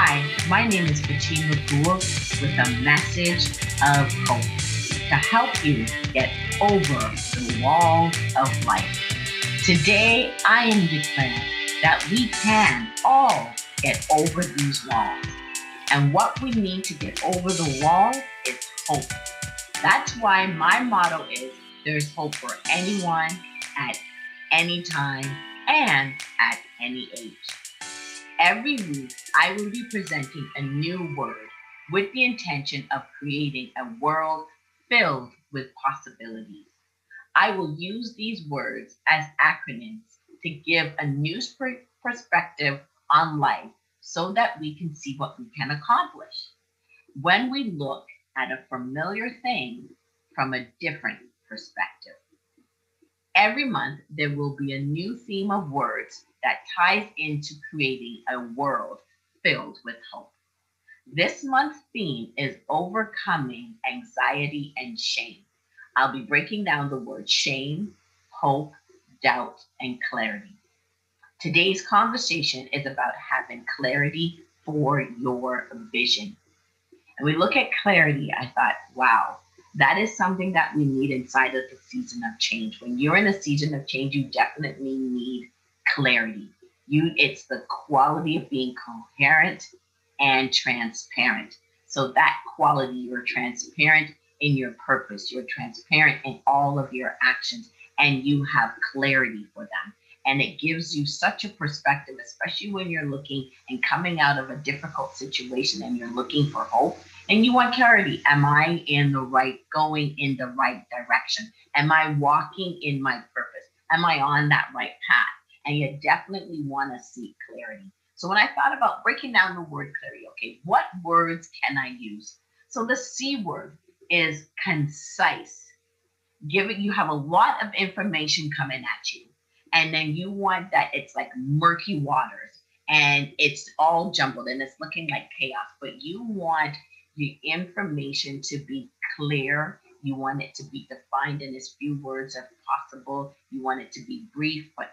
Hi, my name is Fatima Gould with a message of hope to help you get over the walls of life. Today, I am declaring that we can all get over these walls. And what we need to get over the wall is hope. That's why my motto is there's hope for anyone at any time and at any age. Every week, I will be presenting a new word with the intention of creating a world filled with possibilities. I will use these words as acronyms to give a new perspective on life so that we can see what we can accomplish when we look at a familiar thing from a different perspective. Every month, there will be a new theme of words that ties into creating a world filled with hope. This month's theme is overcoming anxiety and shame. I'll be breaking down the word shame, hope, doubt, and clarity. Today's conversation is about having clarity for your vision. And we look at clarity, I thought, wow, that is something that we need inside of the season of change. When you're in a season of change, you definitely need clarity. It's the quality of being coherent and transparent. So that quality, you're transparent in your purpose, you're transparent in all of your actions, and you have clarity for them. And it gives you such a perspective, especially when you're looking and coming out of a difficult situation and you're looking for hope and you want clarity. Am I going in the right direction? Am I walking in my purpose? Am I on that right path? And you definitely want to seek clarity. So when I thought about breaking down the word clarity, okay, what words can I use? So the C word is concise. You have a lot of information coming at you, and then you want that it's like murky waters and it's all jumbled and it's looking like chaos, but you want the information to be clear. You want it to be defined in as few words as possible. You want it to be brief but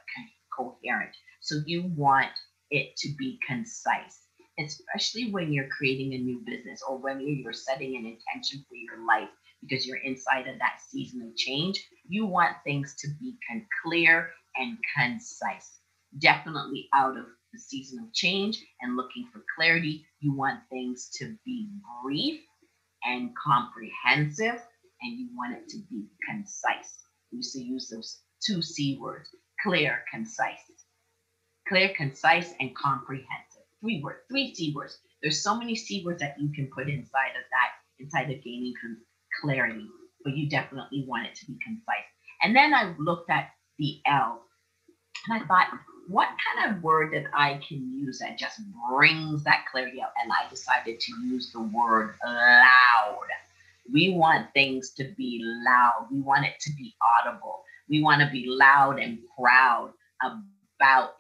coherent. So you want it to be concise, especially when you're creating a new business or when you're setting an intention for your life because you're inside of that season of change. You want things to be clear and concise. Definitely out of the season of change and looking for clarity, you want things to be brief and comprehensive, and you want it to be concise. We used to use those two C words: clear, concise. Clear, concise, and comprehensive. Three C words. There's so many C words that you can put inside of gaining clarity, but you definitely want it to be concise. And then I looked at the L, and I thought, what kind of word that I can use that just brings that clarity out? And I decided to use the word loud. We want things to be loud. We want it to be audible. We want to be loud and proud about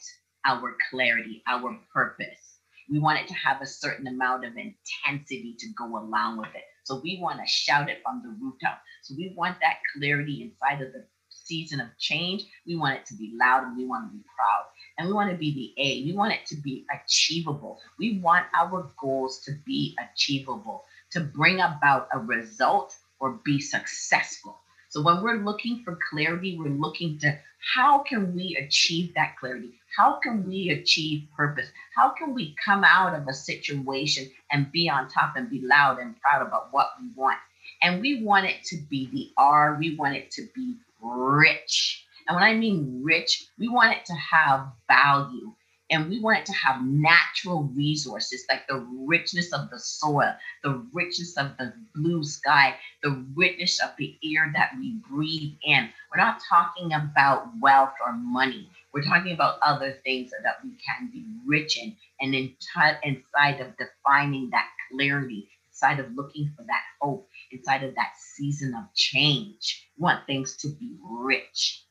our clarity, our purpose. We want it to have a certain amount of intensity to go along with it. So we want to shout it from the rooftop. So we want that clarity inside of the season of change. We want it to be loud and we want to be proud. And we want to be the A. We want it to be achievable. We want our goals to be achievable, to bring about a result or be successful. So when we're looking for clarity, we're looking to how can we achieve that clarity? How can we achieve purpose? How can we come out of a situation and be on top and be loud and proud about what we want? And we want it to be the R, we want it to be rich. And when I mean rich, we want it to have value. And we want it to have natural resources like the richness of the soil, the richness of the blue sky, the richness of the air that we breathe in. We're not talking about wealth or money. We're talking about other things that we can be rich in. And inside of defining that clarity, inside of looking for that hope, inside of that season of change, we want things to be rich.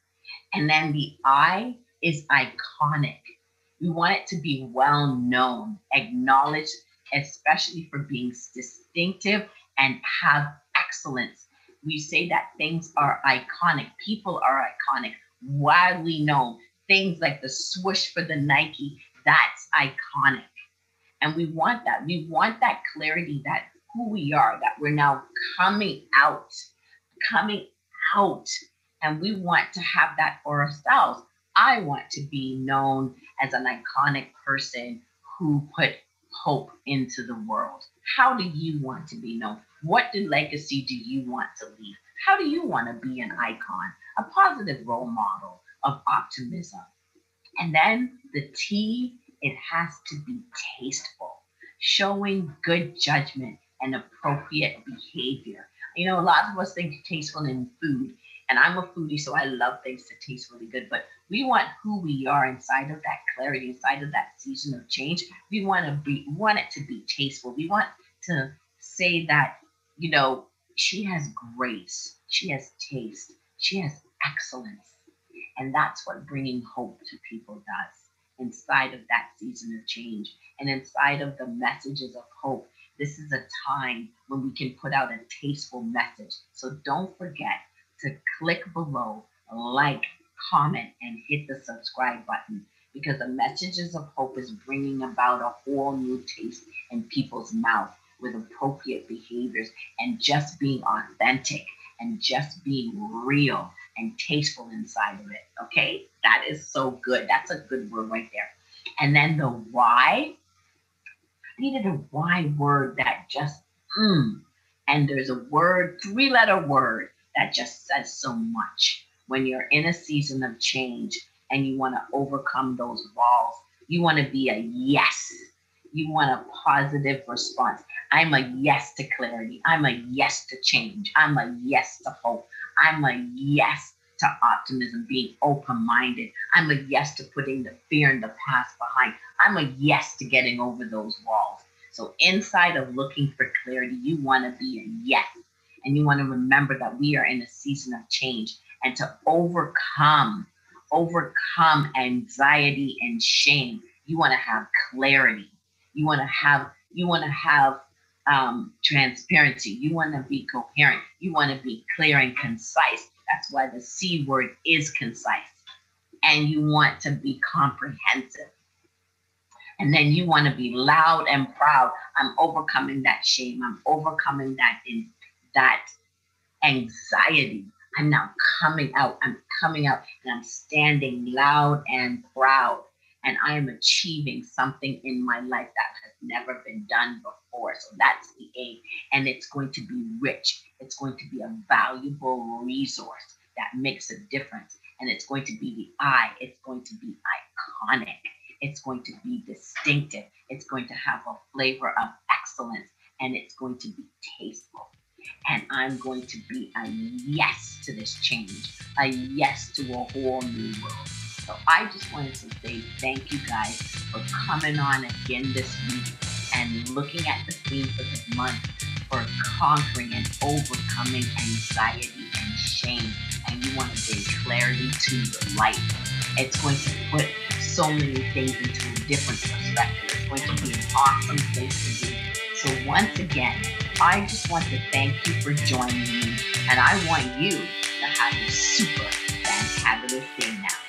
And then the I is iconic. We want it to be well known, acknowledged, especially for being distinctive and have excellence. We say that things are iconic. People are iconic, widely known. Things like the swoosh for the Nike, that's iconic. And we want that. We want that clarity that who we are, that we're now coming out, coming out. And we want to have that for ourselves. I want to be known as an iconic person who put hope into the world. How do you want to be known? What legacy do you want to leave? How do you want to be an icon, a positive role model of optimism? And then the T, it has to be tasteful, showing good judgment and appropriate behavior. You know, a lot of us think tasteful in food, and I'm a foodie, so I love things to taste really good. But we want who we are inside of that clarity, inside of that season of change. We want it to be tasteful. We want to say that, you know, she has grace, she has taste, she has excellence. And that's what bringing hope to people does inside of that season of change and inside of the messages of hope. This is a time when we can put out a tasteful message. So don't forget to click below, like, comment, and hit the subscribe button because the messages of hope is bringing about a whole new taste in people's mouth with appropriate behaviors and just being authentic and just being real and tasteful inside of it. Okay, that is so good. That's a good word right there. And then the why. I needed a why word that just and there's a word, 3-letter word that just says so much. When you're in a season of change and you want to overcome those walls, you want to be a yes. You want a positive response. I'm a yes to clarity. I'm a yes to change. I'm a yes to hope. I'm a yes to optimism, being open-minded. I'm a yes to putting the fear in the past behind. I'm a yes to getting over those walls. So inside of looking for clarity, you want to be a yes. And you want to remember that we are in a season of change and to overcome anxiety and shame. You want to have clarity. You want to have transparency. You want to be coherent. You want to be clear and concise. That's why the C word is concise. And you want to be comprehensive. And then you want to be loud and proud. I'm overcoming that shame. I'm overcoming that anxiety. I'm now coming out. I'm coming out and I'm standing loud and proud. And I am achieving something in my life that has never been done before. So that's the A. And it's going to be rich. It's going to be a valuable resource that makes a difference. And it's going to be the I. It's going to be iconic. It's going to be distinctive. It's going to have a flavor of excellence. And it's going to be tasteful. And I'm going to be a yes to this change, a yes to a whole new world. So I just wanted to say thank you guys for coming on again this week and looking at the theme for this month for conquering and overcoming anxiety and shame. And you want to bring clarity to your life. It's going to put so many things into a different perspective. It's going to be an awesome place to be. So once again, I just want to thank you for joining me, and I want you to have a super fantabulous day now.